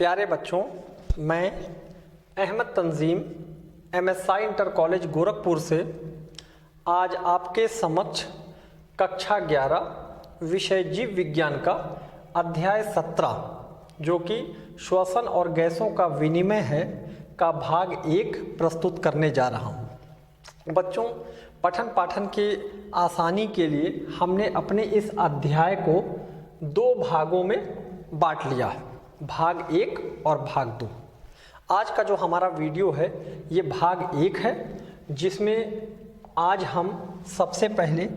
प्यारे बच्चों, मैं अहमद तंजीम MSI इंटर कॉलेज गोरखपुर से आज आपके समक्ष कक्षा 11 विषय जीव विज्ञान का अध्याय 17 जो कि श्वसन और गैसों का विनिमय है का भाग 1 प्रस्तुत करने जा रहा हूँ। बच्चों, पठन पाठन की आसानी के लिए हमने अपने इस अध्याय को 2 भागों में बांट लिया है, भाग 1 और भाग 2। आज का जो हमारा वीडियो है ये भाग 1 है, जिसमें आज हम सबसे पहले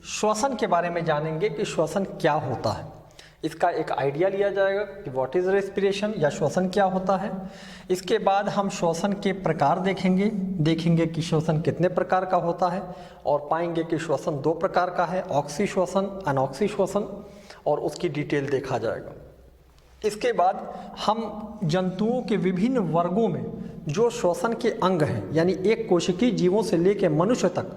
श्वसन के बारे में जानेंगे कि श्वसन क्या होता है। इसका एक आइडिया लिया जाएगा कि व्हाट इज़ रेस्पिरेशन या श्वसन क्या होता है। इसके बाद हम श्वसन के प्रकार देखेंगे कि श्वसन कितने प्रकार का होता है और पाएंगे कि श्वसन 2 प्रकार का है, ऑक्सी श्वसन, अनऑक्सी श्वसन, और उसकी डिटेल देखा जाएगा। इसके बाद हम जंतुओं के विभिन्न वर्गों में जो श्वसन के अंग हैं, यानी एक कोशिकीय जीवों से लेकर मनुष्य तक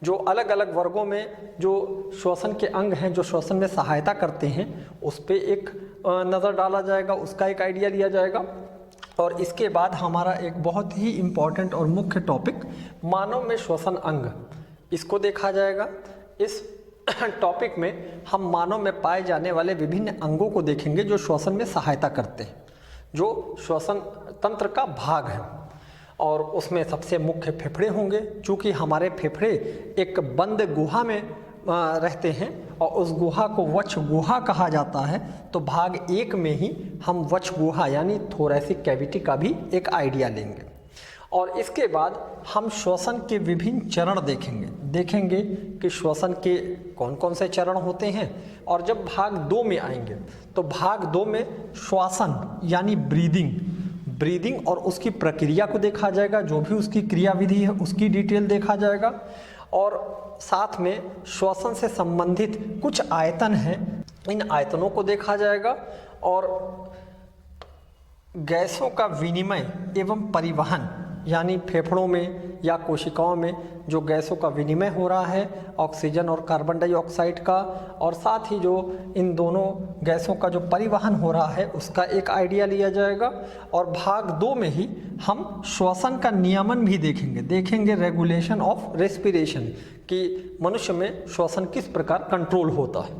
जो अलग अलग वर्गों में जो श्वसन के अंग हैं जो श्वसन में सहायता करते हैं, उस पर एक नज़र डाला जाएगा, उसका एक आइडिया लिया जाएगा। और इसके बाद हमारा एक बहुत ही इम्पॉर्टेंट और मुख्य टॉपिक मानव में श्वसन अंग, इसको देखा जाएगा। इस टॉपिक में हम मानव में पाए जाने वाले विभिन्न अंगों को देखेंगे जो श्वसन में सहायता करते हैं, जो श्वसन तंत्र का भाग है। और उसमें सबसे मुख्य फेफड़े होंगे, चूँकि हमारे फेफड़े एक बंद गुहा में रहते हैं और उस गुहा को वक्ष गुहा कहा जाता है। तो भाग 1 में ही हम वक्ष गुहा यानी थोरैसिक कैविटी का भी एक आइडिया लेंगे। और इसके बाद हम श्वसन के विभिन्न चरण देखेंगे कि श्वसन के कौन कौन से चरण होते हैं। और जब भाग 2 में आएंगे तो भाग 2 में श्वसन यानी ब्रीदिंग और उसकी प्रक्रिया को देखा जाएगा, जो भी उसकी क्रियाविधि है उसकी डिटेल देखा जाएगा। और साथ में श्वसन से संबंधित कुछ आयतन हैं, इन आयतनों को देखा जाएगा। और गैसों का विनिमय एवं परिवहन यानी फेफड़ों में या कोशिकाओं में जो गैसों का विनिमय हो रहा है, ऑक्सीजन और कार्बन डाइऑक्साइड का, और साथ ही जो इन दोनों गैसों का जो परिवहन हो रहा है उसका एक आइडिया लिया जाएगा। और भाग 2 में ही हम श्वसन का नियमन भी देखेंगे रेगुलेशन ऑफ रेस्पिरेशन, कि मनुष्य में श्वसन किस प्रकार कंट्रोल होता है।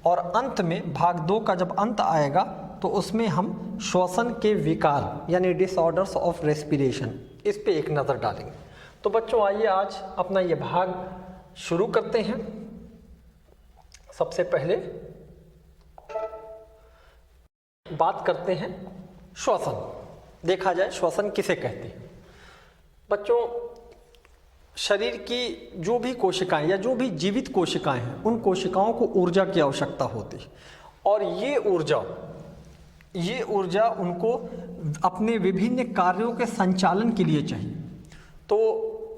और अंत में भाग 2 का जब अंत आएगा तो उसमें हम श्वसन के विकार यानी डिसऑर्डर्स ऑफ रेस्पिरेशन, इस पे एक नज़र डालेंगे। तो बच्चों, आइए आज अपना ये भाग शुरू करते हैं। सबसे पहले बात करते हैं श्वसन। देखा जाए श्वसन किसे कहते हैं। बच्चों, शरीर की जो भी कोशिकाएं या जो भी जीवित कोशिकाएं हैं, उन कोशिकाओं को ऊर्जा की आवश्यकता होती है। और ये ऊर्जा उनको अपने विभिन्न कार्यों के संचालन के लिए चाहिए। तो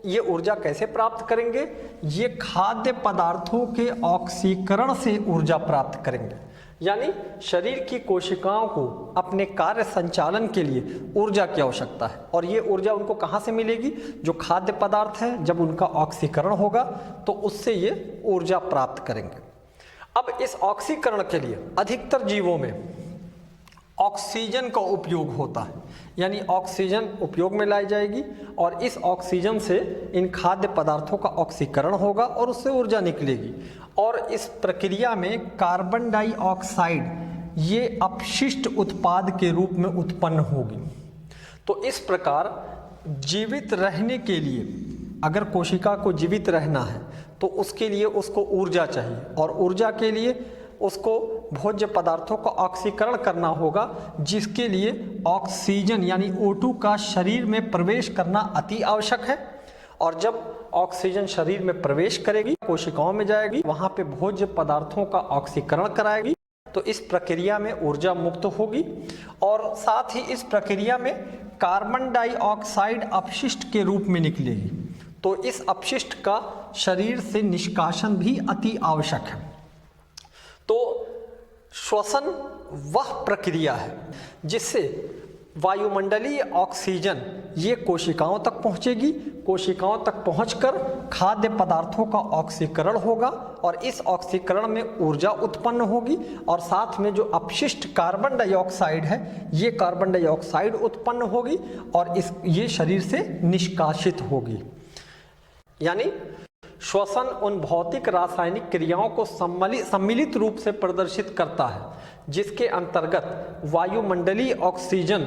ये ऊर्जा कैसे प्राप्त करेंगे? ये खाद्य पदार्थों के ऑक्सीकरण से ऊर्जा प्राप्त करेंगे। यानी शरीर की कोशिकाओं को अपने कार्य संचालन के लिए ऊर्जा की आवश्यकता है। और ये ऊर्जा उनको कहाँ से मिलेगी? जो खाद्य पदार्थ है, जब उनका ऑक्सीकरण होगा तो उससे ये ऊर्जा प्राप्त करेंगे। अब इस ऑक्सीकरण के लिए अधिकतर जीवों में ऑक्सीजन का उपयोग होता है, यानी ऑक्सीजन उपयोग में लाई जाएगी और इस ऑक्सीजन से इन खाद्य पदार्थों का ऑक्सीकरण होगा और उससे ऊर्जा निकलेगी। और इस प्रक्रिया में कार्बन डाइऑक्साइड ये अपशिष्ट उत्पाद के रूप में उत्पन्न होगी। तो इस प्रकार जीवित रहने के लिए, अगर कोशिका को जीवित रहना है तो उसके लिए उसको ऊर्जा चाहिए, और ऊर्जा के लिए उसको भोज्य पदार्थों का ऑक्सीकरण करना होगा, जिसके लिए ऑक्सीजन यानी O2 का शरीर में प्रवेश करना अति आवश्यक है। और जब ऑक्सीजन शरीर में प्रवेश करेगी, कोशिकाओं में जाएगी, वहाँ पे भोज्य पदार्थों का ऑक्सीकरण कराएगी, तो इस प्रक्रिया में ऊर्जा मुक्त होगी। और साथ ही इस प्रक्रिया में कार्बन डाइऑक्साइड अपशिष्ट के रूप में निकलेगी। तो इस अपशिष्ट का शरीर से निष्कासन भी अति आवश्यक है। तो श्वसन वह प्रक्रिया है जिससे वायुमंडलीय ऑक्सीजन ये कोशिकाओं तक पहुंचेगी, कोशिकाओं तक पहुंचकर खाद्य पदार्थों का ऑक्सीकरण होगा और इस ऑक्सीकरण में ऊर्जा उत्पन्न होगी और साथ में जो अपशिष्ट कार्बन डाइऑक्साइड है ये कार्बन डाइऑक्साइड उत्पन्न होगी और ये शरीर से निष्कासित होगी। यानी श्वसन उन भौतिक रासायनिक क्रियाओं को सम्मिलित रूप से प्रदर्शित करता है जिसके अंतर्गत वायुमंडलीय ऑक्सीजन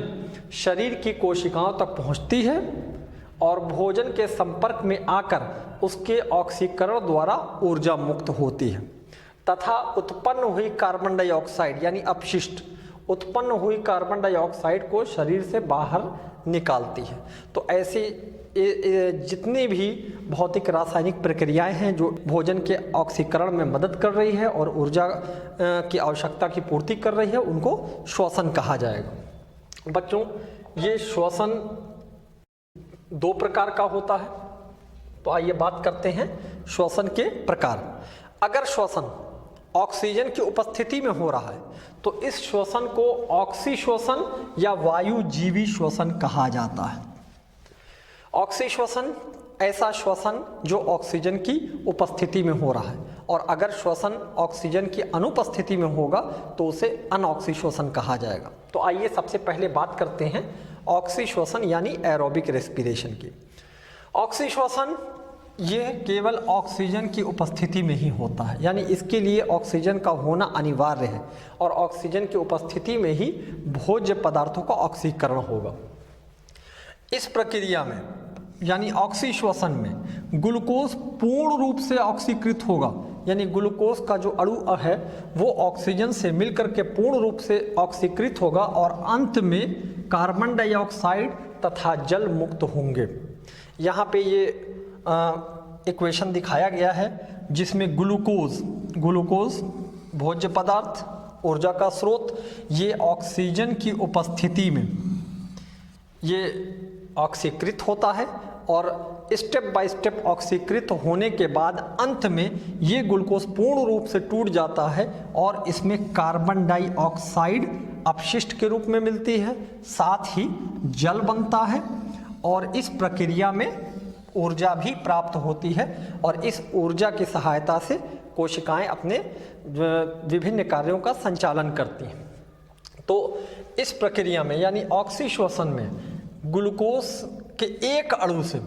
शरीर की कोशिकाओं तक पहुंचती है और भोजन के संपर्क में आकर उसके ऑक्सीकरण द्वारा ऊर्जा मुक्त होती है तथा उत्पन्न हुई कार्बन डाइऑक्साइड यानी अपशिष्ट उत्पन्न हुई कार्बन डाइऑक्साइड को शरीर से बाहर निकालती है। तो ऐसी जितनी भी भौतिक रासायनिक प्रक्रियाएं हैं जो भोजन के ऑक्सीकरण में मदद कर रही है और ऊर्जा की आवश्यकता की पूर्ति कर रही है उनको श्वसन कहा जाएगा। बच्चों, ये श्वसन दो प्रकार का होता है। तो आइए बात करते हैं श्वसन के प्रकार। अगर श्वसन ऑक्सीजन की उपस्थिति में हो रहा है तो इस श्वसन को ऑक्सी श्वसन या वायुजीवी श्वसन कहा जाता है। ऑक्सी श्वसन ऐसा श्वसन जो ऑक्सीजन की उपस्थिति में हो रहा है और अगर श्वसन ऑक्सीजन की अनुपस्थिति में होगा तो उसे अनऑक्सी श्वसन कहा जाएगा। तो आइए सबसे पहले बात करते हैं ऑक्सी श्वसन यानी एरोबिक रेस्पिरेशन की। ऑक्सी श्वसन ये केवल ऑक्सीजन की उपस्थिति में ही होता है, यानी इसके लिए ऑक्सीजन का होना अनिवार्य है और ऑक्सीजन की उपस्थिति में ही भोज्य पदार्थों का ऑक्सीकरण होगा। इस प्रक्रिया में यानी ऑक्सी श्वसन में ग्लूकोज पूर्ण रूप से ऑक्सीकृत होगा, यानी ग्लूकोज का जो अणु है वो ऑक्सीजन से मिलकर के पूर्ण रूप से ऑक्सीकृत होगा और अंत में कार्बन डाइऑक्साइड तथा जल मुक्त होंगे। यहाँ पे ये इक्वेशन दिखाया गया है जिसमें ग्लूकोज भोज्य पदार्थ ऊर्जा का स्रोत ये ऑक्सीजन की उपस्थिति में ये ऑक्सीकृत होता है और स्टेप बाय स्टेप ऑक्सीकृत होने के बाद अंत में ये ग्लूकोज पूर्ण रूप से टूट जाता है और इसमें कार्बन डाइऑक्साइड अपशिष्ट के रूप में मिलती है, साथ ही जल बनता है और इस प्रक्रिया में ऊर्जा भी प्राप्त होती है और इस ऊर्जा की सहायता से कोशिकाएं अपने विभिन्न कार्यों का संचालन करती हैं। तो इस प्रक्रिया में यानी ऑक्सी श्वसन में ग्लूकोज के एक अणु से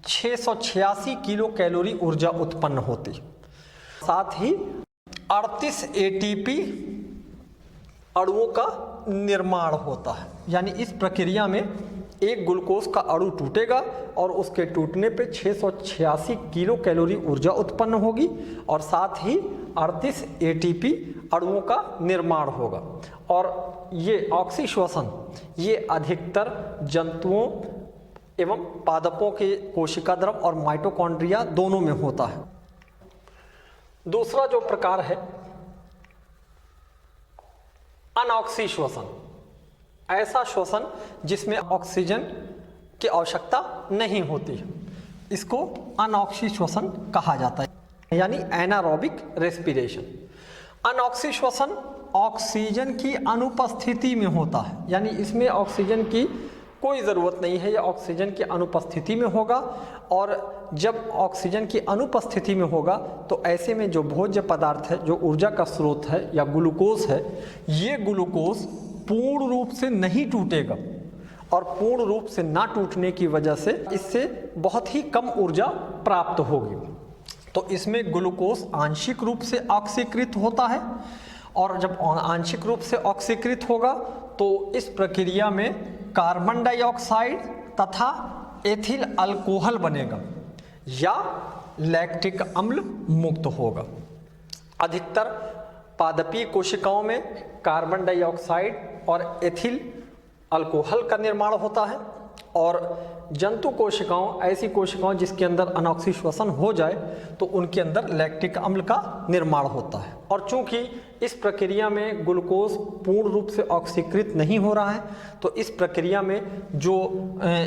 686 किलो कैलोरी ऊर्जा उत्पन्न होती है। साथ ही 38 एटीपी अणुओं का निर्माण होता है, यानी इस प्रक्रिया में एक ग्लूकोज का अणु टूटेगा और उसके टूटने पे 686 किलो कैलोरी ऊर्जा उत्पन्न होगी और साथ ही 38 एटीपी अणुओं का निर्माण होगा। और ये ऑक्सी श्वसन ये अधिकतर जंतुओं एवं पादपों के कोशिका द्रव और माइटोकॉन्ड्रिया दोनों में होता है। दूसरा जो प्रकार है अनऑक्सी श्वसन, ऐसा श्वसन जिसमें ऑक्सीजन की आवश्यकता नहीं होती है, इसको अनऑक्सी श्वसन कहा जाता है, यानी एनारोबिक रेस्पिरेशन। अनऑक्सी श्वसन ऑक्सीजन की अनुपस्थिति में होता है, यानी इसमें ऑक्सीजन की कोई ज़रूरत नहीं है, यह ऑक्सीजन की अनुपस्थिति में होगा और जब ऑक्सीजन की अनुपस्थिति में होगा तो ऐसे में जो भोज्य पदार्थ है, जो ऊर्जा का स्रोत है या ग्लूकोज है, ये ग्लूकोज पूर्ण रूप से नहीं टूटेगा और पूर्ण रूप से ना टूटने की वजह से इससे बहुत ही कम ऊर्जा प्राप्त होगी। तो इसमें ग्लूकोज आंशिक रूप से ऑक्सीकृत होता है और जब आंशिक रूप से ऑक्सीकृत होगा तो इस प्रक्रिया में कार्बन डाइऑक्साइड तथा एथिल अल्कोहल बनेगा या लैक्टिक अम्ल मुक्त होगा। अधिकतर पादपीय कोशिकाओं में कार्बन डाइऑक्साइड और एथिल अल्कोहल का निर्माण होता है और जंतु कोशिकाओं, ऐसी कोशिकाओं जिसके अंदर अनऑक्सी श्वसन हो जाए तो उनके अंदर लैक्टिक अम्ल का निर्माण होता है। और चूंकि इस प्रक्रिया में ग्लूकोज पूर्ण रूप से ऑक्सीकृत नहीं हो रहा है तो इस प्रक्रिया में जो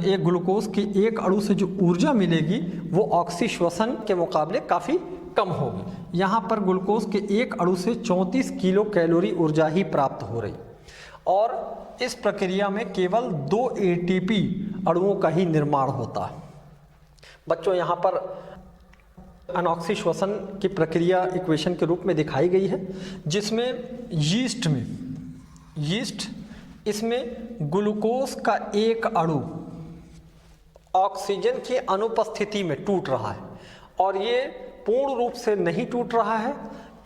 एक ग्लूकोज के एक अणु से जो ऊर्जा मिलेगी वो ऑक्सी श्वसन के मुकाबले काफ़ी कम होगी। यहाँ पर ग्लूकोज के एक अणु से 34 किलो कैलोरी ऊर्जा ही प्राप्त हो रही और इस प्रक्रिया में केवल 2 एटीपी अणुओं का ही निर्माण होता है। बच्चों यहाँ पर अनॉक्सी श्वसन की प्रक्रिया इक्वेशन के रूप में दिखाई गई है, जिसमें यीस्ट इसमें ग्लूकोज का एक अणु ऑक्सीजन की अनुपस्थिति में टूट रहा है, और ये पूर्ण रूप से नहीं टूट रहा है,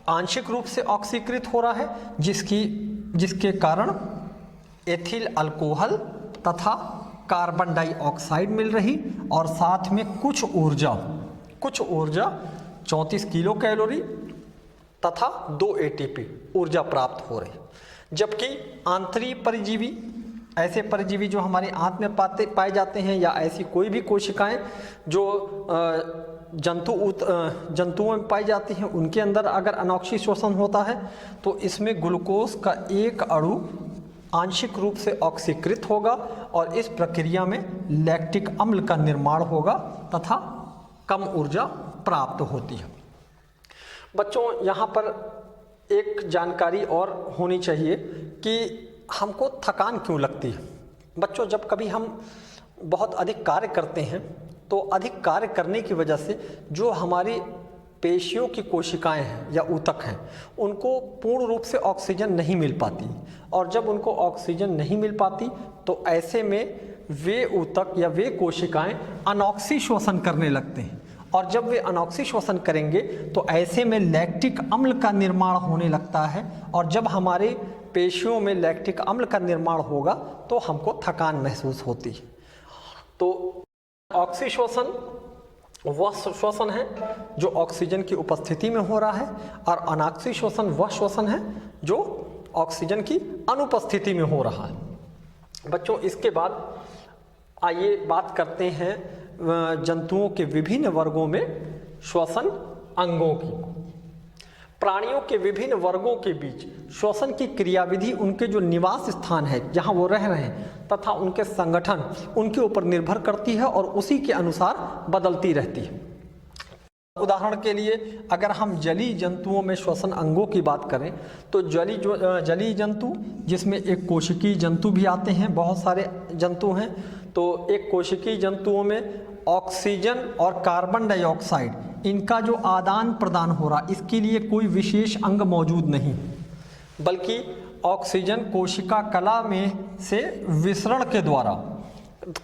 आंशिक रूप से ऑक्सीकृत हो रहा है, जिसके कारण एथिल अल्कोहल तथा कार्बन डाइऑक्साइड मिल रही, और साथ में कुछ ऊर्जा 34 किलो कैलोरी तथा 2 एटीपी ऊर्जा प्राप्त हो रही। जबकि आंतरिक परजीवी, ऐसे परजीवी जो हमारे आंत में पाए जाते हैं, या ऐसी कोई भी कोशिकाएं जो जंतुओं में पाई जाती हैं, उनके अंदर अगर अनॉक्सी श्वसन होता है तो इसमें ग्लूकोज का एक अणु आंशिक रूप से ऑक्सीकृत होगा, और इस प्रक्रिया में लैक्टिक अम्ल का निर्माण होगा तथा कम ऊर्जा प्राप्त होती है। बच्चों यहाँ पर एक जानकारी और होनी चाहिए कि हमको थकान क्यों लगती है। बच्चों, जब कभी हम बहुत अधिक कार्य करते हैं तो अधिक कार्य करने की वजह से जो हमारी पेशियों की कोशिकाएं हैं या ऊतक हैं, उनको पूर्ण रूप से ऑक्सीजन नहीं मिल पाती, और जब उनको ऑक्सीजन नहीं मिल पाती तो ऐसे में वे ऊतक या वे कोशिकाएं अनॉक्सी श्वसन करने लगते हैं, और जब वे अनॉक्सी श्वसन करेंगे तो ऐसे में लैक्टिक अम्ल का निर्माण होने लगता है, और जब हमारे पेशियों में लैक्टिक अम्ल का निर्माण होगा तो हमको थकान महसूस होती है। तो ऑक्सी श्वसन वह श्वसन है जो ऑक्सीजन की उपस्थिति में हो रहा है, और अनॉक्सी श्वसन वह श्वसन है जो ऑक्सीजन की अनुपस्थिति में हो रहा है। बच्चों, इसके बाद आइए बात करते हैं जंतुओं के विभिन्न वर्गों में श्वसन अंगों की। प्राणियों के विभिन्न वर्गों के बीच श्वसन की क्रियाविधि उनके जो निवास स्थान है, जहां वो रह रहे हैं, तथा उनके संगठन, उनके ऊपर निर्भर करती है और उसी के अनुसार बदलती रहती है। उदाहरण के लिए अगर हम जलीय जंतुओं में श्वसन अंगों की बात करें तो जलीय जंतु, जिसमें एक कोशिकीय जंतु भी आते हैं, बहुत सारे जंतु हैं, तो एक कोशिकीय जंतुओं में ऑक्सीजन और कार्बन डाइऑक्साइड इनका जो आदान प्रदान हो रहा, इसके लिए कोई विशेष अंग मौजूद नहीं, बल्कि ऑक्सीजन कोशिका कला में से विसरण के द्वारा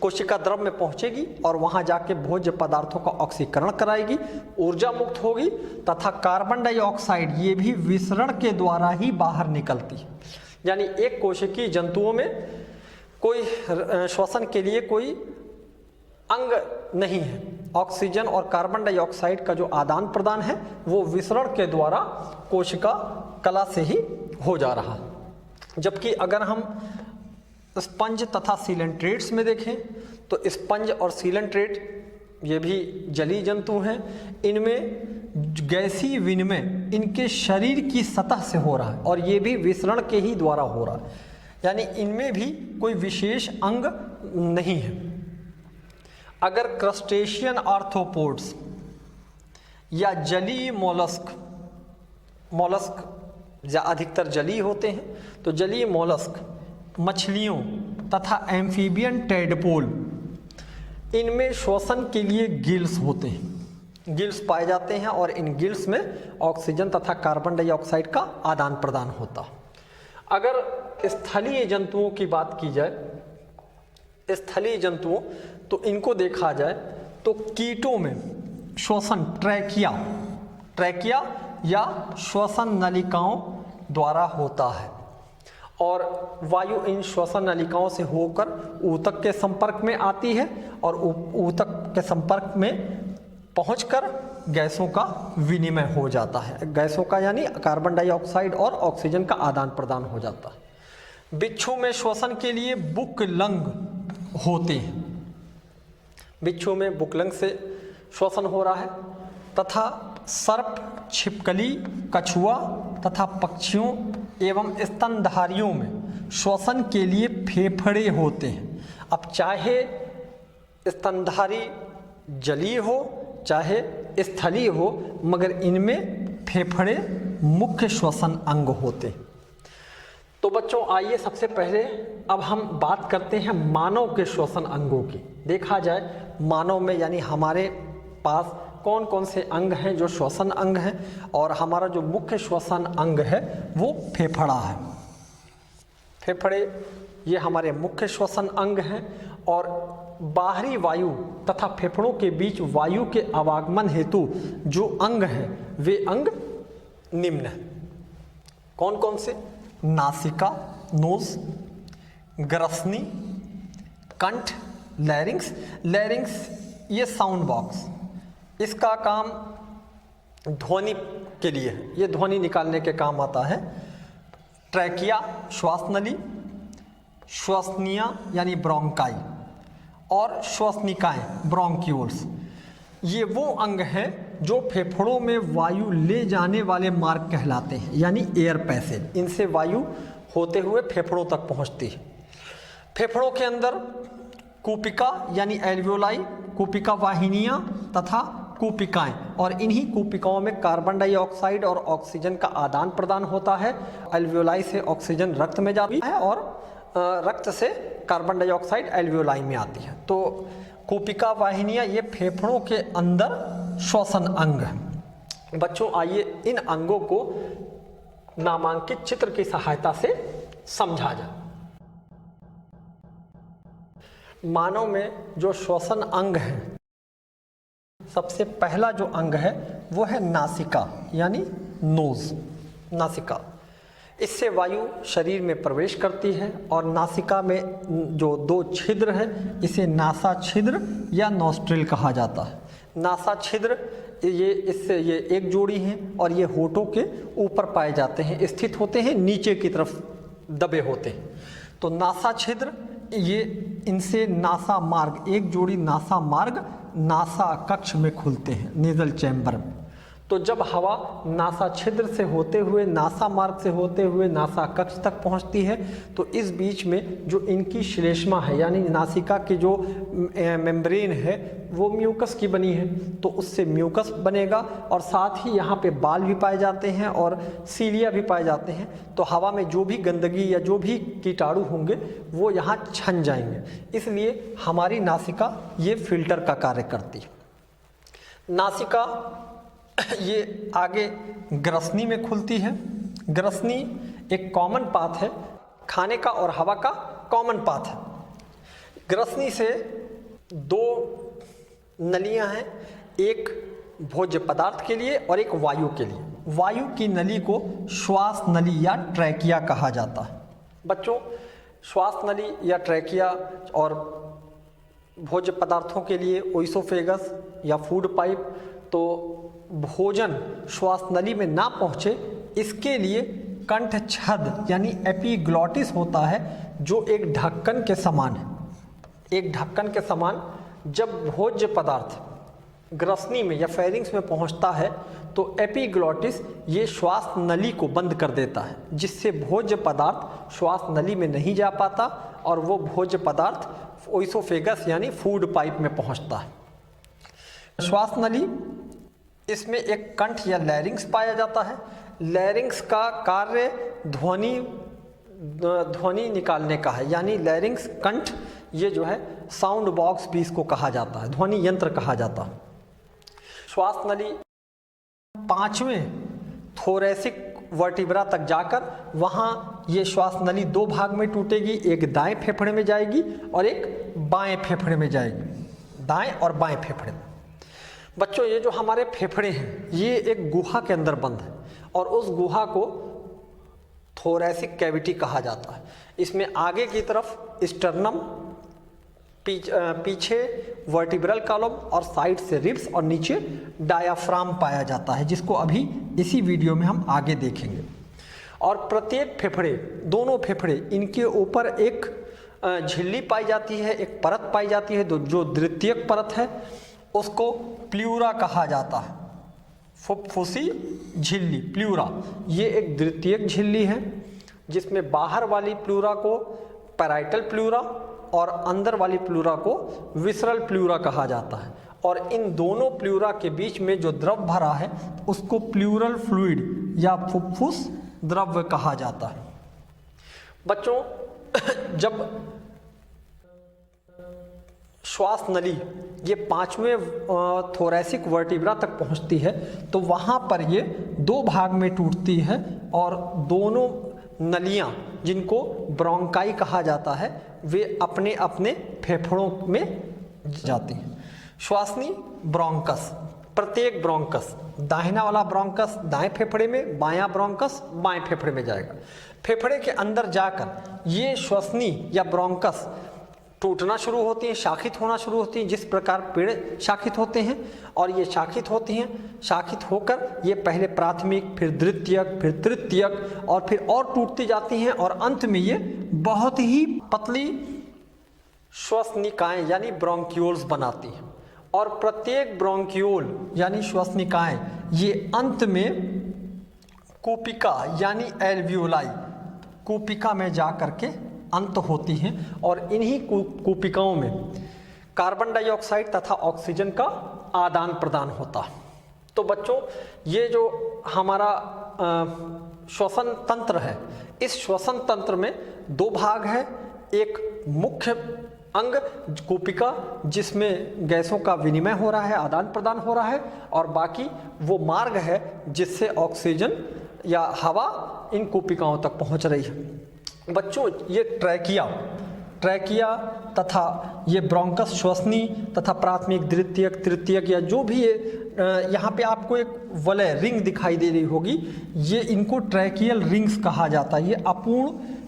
कोशिका द्रव में पहुंचेगी और वहां जाके भोज्य पदार्थों का ऑक्सीकरण कराएगी, ऊर्जा मुक्त होगी, तथा कार्बन डाइऑक्साइड ये भी विसरण के द्वारा ही बाहर निकलती है। यानी एक कोशिकीय जंतुओं में कोई श्वसन के लिए कोई अंग नहीं है, ऑक्सीजन और कार्बन डाइऑक्साइड का जो आदान प्रदान है वो विसरण के द्वारा कोशिका कला से ही हो जा रहा है। जबकि अगर हम स्पंज तथा सीलेंट्रेट्स में देखें तो स्पंज और सीलेंट्रेट ये भी जलीय जंतु हैं, इनमें गैसीय विनिमय इनके शरीर की सतह से हो रहा है और ये भी विसरण के ही द्वारा हो रहा है, यानी इनमें भी कोई विशेष अंग नहीं है। अगर क्रस्टेशियन आर्थ्रोपोड्स या जलीय मोलस्क या अधिकतर जलीय होते हैं, तो जलीय मोलस्क, मछलियों तथा एम्फीबियन टेडपोल, इनमें श्वसन के लिए गिल्स होते हैं, गिल्स पाए जाते हैं और इन गिल्स में ऑक्सीजन तथा कार्बन डाइऑक्साइड का आदान प्रदान होता। अगर स्थलीय जंतुओं की बात की जाए, स्थलीय जंतुओं, तो इनको देखा जाए तो कीटों में श्वसन ट्रैकिया या श्वसन नलिकाओं द्वारा होता है और वायु इन श्वसन नलिकाओं से होकर ऊतक के संपर्क में आती है और ऊतक के संपर्क में पहुंचकर गैसों का विनिमय हो जाता है, गैसों का यानी कार्बन डाइऑक्साइड और ऑक्सीजन का आदान प्रदान हो जाता है। बिच्छू में श्वसन के लिए बुकलंग होते हैं, बिच्छू में बुकलंग से श्वसन हो रहा है, तथा सर्प, छिपकली, कछुआ तथा पक्षियों एवं स्तनधारियों में श्वसन के लिए फेफड़े होते हैं। अब चाहे स्तनधारी जलीय हो चाहे स्थलीय हो, मगर इनमें फेफड़े मुख्य श्वसन अंग होते हैं। तो बच्चों आइए सबसे पहले अब हम बात करते हैं मानव के श्वसन अंगों की। देखा जाए मानव में यानी हमारे पास कौन कौन से अंग हैं जो श्वसन अंग हैं, और हमारा जो मुख्य श्वसन अंग है वो फेफड़ा है। फेफड़े ये हमारे मुख्य श्वसन अंग हैं, और बाहरी वायु तथा फेफड़ों के बीच वायु के आवागमन हेतु जो अंग हैं वे अंग निम्न हैं। कौन कौन से? नासिका, नोज, ग्रसनी, कंठ, लैरिंक्स। लैरिंक्स ये साउंड बॉक्स, इसका काम ध्वनि के लिए है, ये ध्वनि निकालने के काम आता है। ट्रैकिया श्वास नली, श्वसनिया यानी ब्रोंकाई, और श्वसनिकाएं ब्रोंक्यूल्स, ये वो अंग हैं जो फेफड़ों में वायु ले जाने वाले मार्ग कहलाते हैं, यानी एयर पैसेज। इनसे वायु होते हुए फेफड़ों तक पहुंचती है। फेफड़ों के अंदर कूपिका यानी एल्वियोलाई, कूपिका वाहिनियां तथा कूपिकाएं, और इन्हीं कूपिकाओं में कार्बन डाइऑक्साइड और ऑक्सीजन का आदान प्रदान होता है। एल्वियोलाई से ऑक्सीजन रक्त में जाती है और रक्त से कार्बन डाइऑक्साइड एल्वियोलाई में आती है। तो कूपिका वाहिनियां ये फेफड़ों के अंदर श्वसन अंग है। बच्चों आइए इन अंगों को नामांकित चित्र की सहायता से समझा जाए। मानव में जो श्वसन अंग है, सबसे पहला जो अंग है वो है नासिका यानी नोज। नासिका, इससे वायु शरीर में प्रवेश करती है, और नासिका में जो दो छिद्र है इसे नासा छिद्र या नॉस्ट्रिल कहा जाता है। नासा छिद्र ये एक जोड़ी हैं, और ये होठों के ऊपर पाए जाते हैं, स्थित होते हैं, नीचे की तरफ दबे होते हैं। तो नासा छिद्र ये इनसे नासा मार्ग, एक जोड़ी नासा मार्ग नासा कक्ष में खुलते हैं, नेजल चैम्बर में। तो जब हवा नासा छिद्र से होते हुए, नासा मार्ग से होते हुए नासा कक्ष तक पहुंचती है, तो इस बीच में जो इनकी श्लेष्मा है यानी नासिका की जो मेम्ब्रेन है वो म्यूकस की बनी है, तो उससे म्यूकस बनेगा, और साथ ही यहाँ पे बाल भी पाए जाते हैं और सीलिया भी पाए जाते हैं। तो हवा में जो भी गंदगी या जो भी कीटाणु होंगे वो यहाँ छन जाएंगे, इसलिए हमारी नासिका ये फिल्टर का कार्य करती है। नासिका ये आगे ग्रसनी में खुलती है। ग्रसनी एक कॉमन पाथ है, खाने का और हवा का कॉमन पाथ है। ग्रसनी से दो नलियां हैं, एक भोज्य पदार्थ के लिए और एक वायु के लिए। वायु की नली को श्वास नली या ट्रैकिया कहा जाता है। बच्चों श्वास नली या ट्रैकिया और भोज्य पदार्थों के लिए ओइसोफेगस या फूड पाइप, तो भोजन श्वास नली में ना पहुँचे इसके लिए कंठ छद यानी एपिग्लॉटिस होता है, जो एक ढक्कन के समान है। एक ढक्कन के समान जब भोज्य पदार्थ ग्रसनी में या फेरिंग्स में पहुंचता है तो एपिग्लॉटिस ये श्वास नली को बंद कर देता है, जिससे भोज्य पदार्थ श्वास नली में नहीं जा पाता, और वो भोज्य पदार्थ ओइसोफेगस यानी फूड पाइप में पहुंचता है। श्वास नली, इसमें एक कंठ या लैरिंग्स पाया जाता है। लैरिंग्स का कार्य ध्वनि निकालने का है, यानी लैरिंग्स कंठ ये जो है साउंड बॉक्स भी इसको कहा जाता है, ध्वनि यंत्र कहा जाता है। श्वास नली पांचवें थोरैसिक वर्टिब्रा तक जाकर वहाँ ये श्वास नली दो भाग में टूटेगी, एक दाएं फेफड़े में जाएगी और एक बाएं फेफड़े में जाएगी, दाएं और बाएं फेफड़े में। बच्चों ये जो हमारे फेफड़े हैं ये एक गुहा के अंदर बंद है, और उस गुहा को थोरैसिक कैविटी कहा जाता है। इसमें आगे की तरफ स्टर्नम, पीछे वर्टिब्रल कॉलम और साइड से रिब्स और नीचे डायाफ्राम पाया जाता है, जिसको अभी इसी वीडियो में हम आगे देखेंगे। और प्रत्येक फेफड़े, दोनों फेफड़े, इनके ऊपर एक झिल्ली पाई जाती है, एक परत पाई जाती है, जो द्वितीयक परत है उसको प्ल्यूरा कहा जाता है। फुफ्फुसी झिल्ली प्ल्यूरा, ये एक द्वितीयक झिल्ली है जिसमें बाहर वाली प्ल्यूरा को पैराइटल प्ल्यूरा और अंदर वाली प्ल्यूरा को विसरल प्ल्यूरा कहा जाता है। और इन दोनों प्ल्यूरा के बीच में जो द्रव भरा है उसको प्ल्यूरल फ्लूइड या फुफ्फुस द्रव्य कहा जाता है। बच्चों जब श्वास नली ये 5वें थोरैसिक वर्टिब्रा तक पहुंचती है तो वहाँ पर ये 2 भाग में टूटती है और दोनों नलियाँ जिनको ब्रोंकाई कहा जाता है वे अपने अपने फेफड़ों में जाती हैं। श्वासनी ब्रोंकस, प्रत्येक ब्रोंकस, दाहिना वाला ब्रोंकस दाएं फेफड़े में, बायां ब्रोंकस बाएं फेफड़े में जाएगा। फेफड़े के अंदर जाकर ये श्वसनी या ब्रोंकस टूटना शुरू होती हैं, शाखित होना शुरू होती हैं, जिस प्रकार पेड़ शाखित होते हैं। और ये शाखित होती हैं, शाखित होकर ये पहले प्राथमिक, फिर द्वितीयक, फिर तृतीयक और फिर और टूटती जाती हैं और अंत में ये बहुत ही पतली श्वसनिकाएं यानी ब्रोंक्यूल्स बनाती हैं। और प्रत्येक ब्रोंक्यूल यानी श्वसनिकाएं ये अंत में कूपिका यानी एल्वियोलाई, कूपिका में जा करके अंत होती हैं और इन्हीं कूपिकाओं में कार्बन डाइऑक्साइड तथा ऑक्सीजन का आदान प्रदान होता है। तो बच्चों ये जो हमारा श्वसन तंत्र है, इस श्वसन तंत्र में 2 भाग है। एक मुख्य अंग कूपिका जिसमें गैसों का विनिमय हो रहा है, आदान प्रदान हो रहा है, और बाकी वो मार्ग है जिससे ऑक्सीजन या हवा इन कूपिकाओं तक पहुंच रही है। बच्चों ये ट्रैकिया तथा ये ब्रोंकस श्वसनी तथा प्राथमिक, द्वितीयक, तृतीयक या जो भी ये यहाँ पे आपको एक वलय रिंग दिखाई दे रही होगी, ये इनको ट्रैकियल रिंग्स कहा जाता है। ये अपूर्ण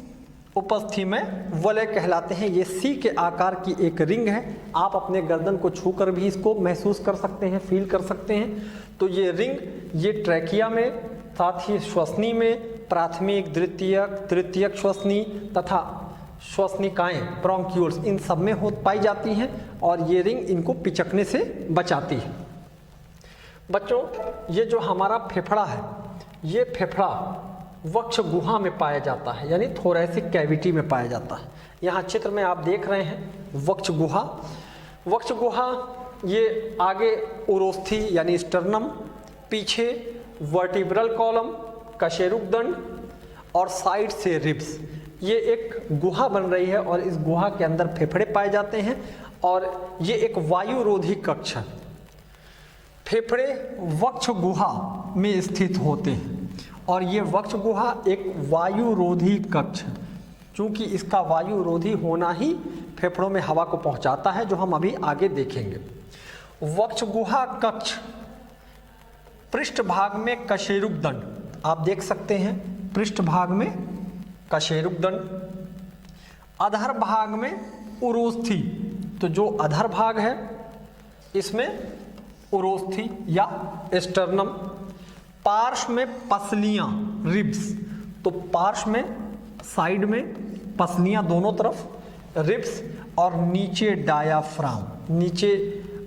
उपस्थिति में वलय कहलाते हैं। ये सी के आकार की एक रिंग है। आप अपने गर्दन को छूकर भी इसको महसूस कर सकते हैं, फील कर सकते हैं। तो ये रिंग ये ट्रैकिया में, साथ ही श्वसनी में, प्राथमिक, द्वितीयक, तृतीयक श्वसनी तथा श्वसनिकाएं ब्रोंक्यूल्स इन सब में पाई जाती हैं और ये रिंग इनको पिचकने से बचाती है। बच्चों ये जो हमारा फेफड़ा है, ये फेफड़ा वक्ष गुहा में पाया जाता है यानी थोरैसिक कैविटी में पाया जाता है। यहाँ चित्र में आप देख रहे हैं वक्ष गुहा। वक्ष गुहा ये आगे उरोस्थी यानी स्टर्नम, पीछे वर्टिब्रल कॉलम, कशेरुकदंड और साइड से रिब्स, ये एक गुहा बन रही है और इस गुहा के अंदर फेफड़े पाए जाते हैं और ये एक वायुरोधी कक्ष है। फेफड़े वक्ष गुहा में स्थित होते हैं और ये वक्ष गुहा एक वायुरोधी कक्ष है। चूंकि इसका वायुरोधी होना ही फेफड़ों में हवा को पहुंचाता है, जो हम अभी आगे देखेंगे। वक्ष गुहा कक्ष पृष्ठ भाग में कशेरुकदंड आप देख सकते हैं, पृष्ठ भाग में कशेरुकदंड, अधर भाग में उरोस्थी। तो जो अधर भाग है इसमें उरोस्थी या स्टर्नम, पार्श्व में पसलियां रिब्स। तो पार्श्व में, साइड में पसलियां दोनों तरफ, रिब्स और नीचे डायाफ्राम, नीचे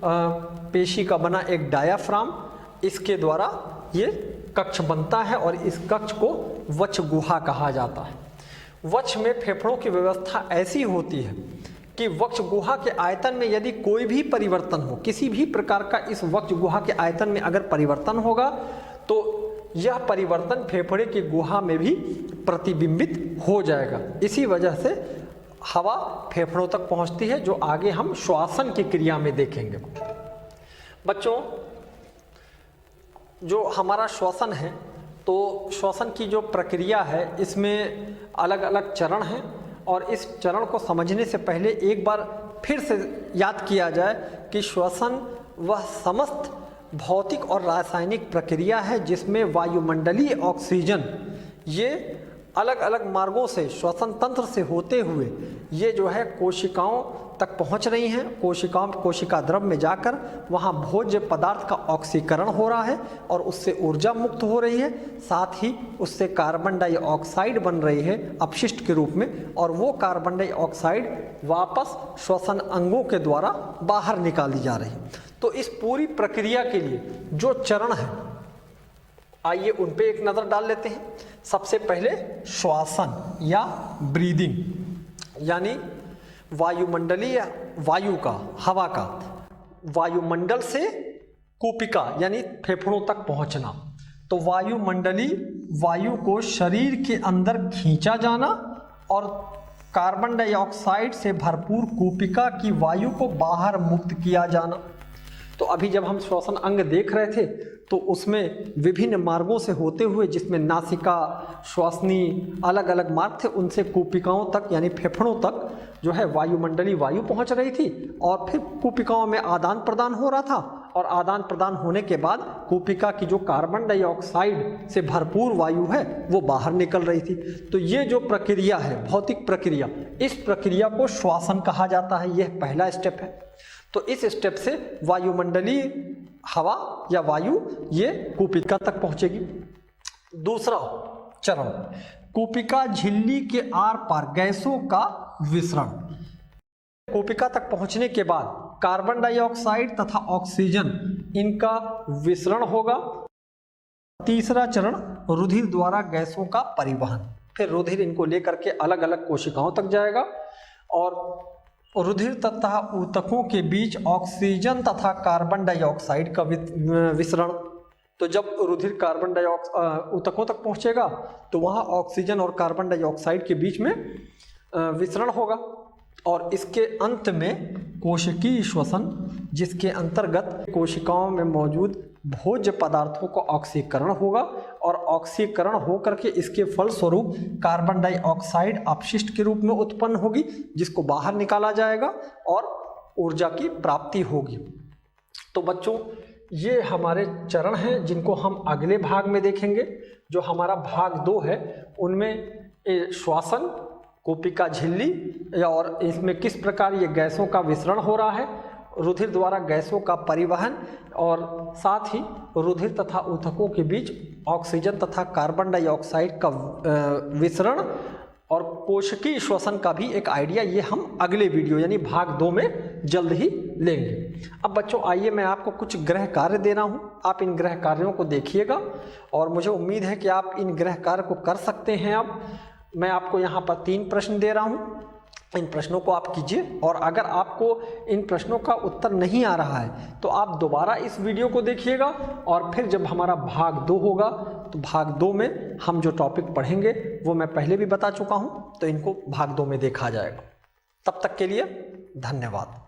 पेशी का बना एक डायाफ्राम, इसके द्वारा ये कक्ष बनता है और इस कक्ष को वक्ष गुहा कहा जाता है। वक्ष में फेफड़ों की व्यवस्था ऐसी होती है कि वक्ष गुहा के आयतन में यदि कोई भी परिवर्तन हो, किसी भी प्रकार का इस वक्ष गुहा के आयतन में अगर परिवर्तन होगा तो यह परिवर्तन फेफड़े की गुहा में भी प्रतिबिंबित हो जाएगा। इसी वजह से हवा फेफड़ों तक पहुंचती है, जो आगे हम श्वासन की क्रिया में देखेंगे। बच्चों जो हमारा श्वसन है, तो श्वसन की जो प्रक्रिया है इसमें अलग अलग चरण हैं और इस चरण को समझने से पहले एक बार फिर से याद किया जाए कि श्वसन वह समस्त भौतिक और रासायनिक प्रक्रिया है जिसमें वायुमंडलीय ऑक्सीजन ये अलग अलग मार्गों से श्वसन तंत्र से होते हुए ये जो है कोशिकाओं तक पहुंच रही हैं। कोशिका द्रव में जाकर वहां भोज्य पदार्थ का ऑक्सीकरण हो रहा है और उससे ऊर्जा मुक्त हो रही है, साथ ही उससे कार्बन डाइऑक्साइड बन रही है अपशिष्ट के रूप में, और वो कार्बन डाइऑक्साइड वापस श्वसन अंगों के द्वारा बाहर निकाली जा रही है। तो इस पूरी प्रक्रिया के लिए जो चरण है, आइए उन पे एक नज़र डाल लेते हैं। सबसे पहले श्वासन या ब्रीदिंग, यानी वायुमंडलीय वायु का, हवा का वायुमंडल से कूपिका यानी फेफड़ों तक पहुंचना। तो वायुमंडलीय वायु को शरीर के अंदर खींचा जाना और कार्बन डाइऑक्साइड से भरपूर कूपिका की वायु को बाहर मुक्त किया जाना। तो अभी जब हम श्वसन अंग देख रहे थे तो उसमें विभिन्न मार्गों से होते हुए, जिसमें नासिका, श्वसनी, अलग अलग मार्ग थे, उनसे कूपिकाओं तक यानी फेफड़ों तक जो है वायुमंडलीय वायु पहुंच रही थी और फिर कूपिकाओं में आदान प्रदान हो रहा था और आदान प्रदान होने के बाद कूपिका की जो कार्बन डाइऑक्साइड से भरपूर वायु है वो बाहर निकल रही थी। तो ये जो प्रक्रिया है, भौतिक प्रक्रिया, इस प्रक्रिया को श्वसन कहा जाता है। यह पहला स्टेप है। तो इस स्टेप से वायुमंडलीय हवा या वायु ये कूपिका तक पहुंचेगी। दूसरा चरण, कूपिका झिल्ली के आर पार गैसों का विसरण। कूपिका तक पहुंचने के बाद कार्बन डाइऑक्साइड तथा ऑक्सीजन इनका विसरण होगा। तीसरा चरण, रुधिर द्वारा गैसों का परिवहन। फिर रुधिर इनको लेकर के अलग अलग कोशिकाओं तक जाएगा और रुधिर तथा ऊतकों के बीच ऑक्सीजन तथा कार्बन डाइऑक्साइड का विसरण। तो जब रुधिर कार्बन डाइऑक्साइड ऊतकों तक पहुंचेगा तो वहाँ ऑक्सीजन और कार्बन डाइऑक्साइड के बीच में विसरण होगा और इसके अंत में कोशिकीय श्वसन, जिसके अंतर्गत कोशिकाओं में मौजूद भोज्य पदार्थों का ऑक्सीकरण होगा और ऑक्सीकरण होकर के इसके फलस्वरूप कार्बन डाइऑक्साइड अपशिष्ट के रूप में उत्पन्न होगी, जिसको बाहर निकाला जाएगा और ऊर्जा की प्राप्ति होगी। तो बच्चों, ये हमारे चरण हैं जिनको हम अगले भाग में देखेंगे। जो हमारा भाग 2 है उनमें श्वसन, कूपिका झिल्ली और इसमें किस प्रकार ये गैसों का विसरण हो रहा है, रुधिर द्वारा गैसों का परिवहन और साथ ही रुधिर तथा ऊतकों के बीच ऑक्सीजन तथा कार्बन डाइऑक्साइड का विसरण और कोशिकीय श्वसन का भी एक आइडिया, ये हम अगले वीडियो यानी भाग 2 में जल्द ही लेंगे। अब बच्चों आइए मैं आपको कुछ गृह कार्य दे रहा हूँ, आप इन गृह कार्यों को देखिएगा और मुझे उम्मीद है कि आप इन गृह कार्य को कर सकते हैं। अब मैं आपको यहाँ पर 3 प्रश्न दे रहा हूँ, इन प्रश्नों को आप कीजिए और अगर आपको इन प्रश्नों का उत्तर नहीं आ रहा है तो आप दोबारा इस वीडियो को देखिएगा और फिर जब हमारा भाग 2 होगा तो भाग 2 में हम जो टॉपिक पढ़ेंगे वो मैं पहले भी बता चुका हूँ, तो इनको भाग 2 में देखा जाएगा। तब तक के लिए धन्यवाद।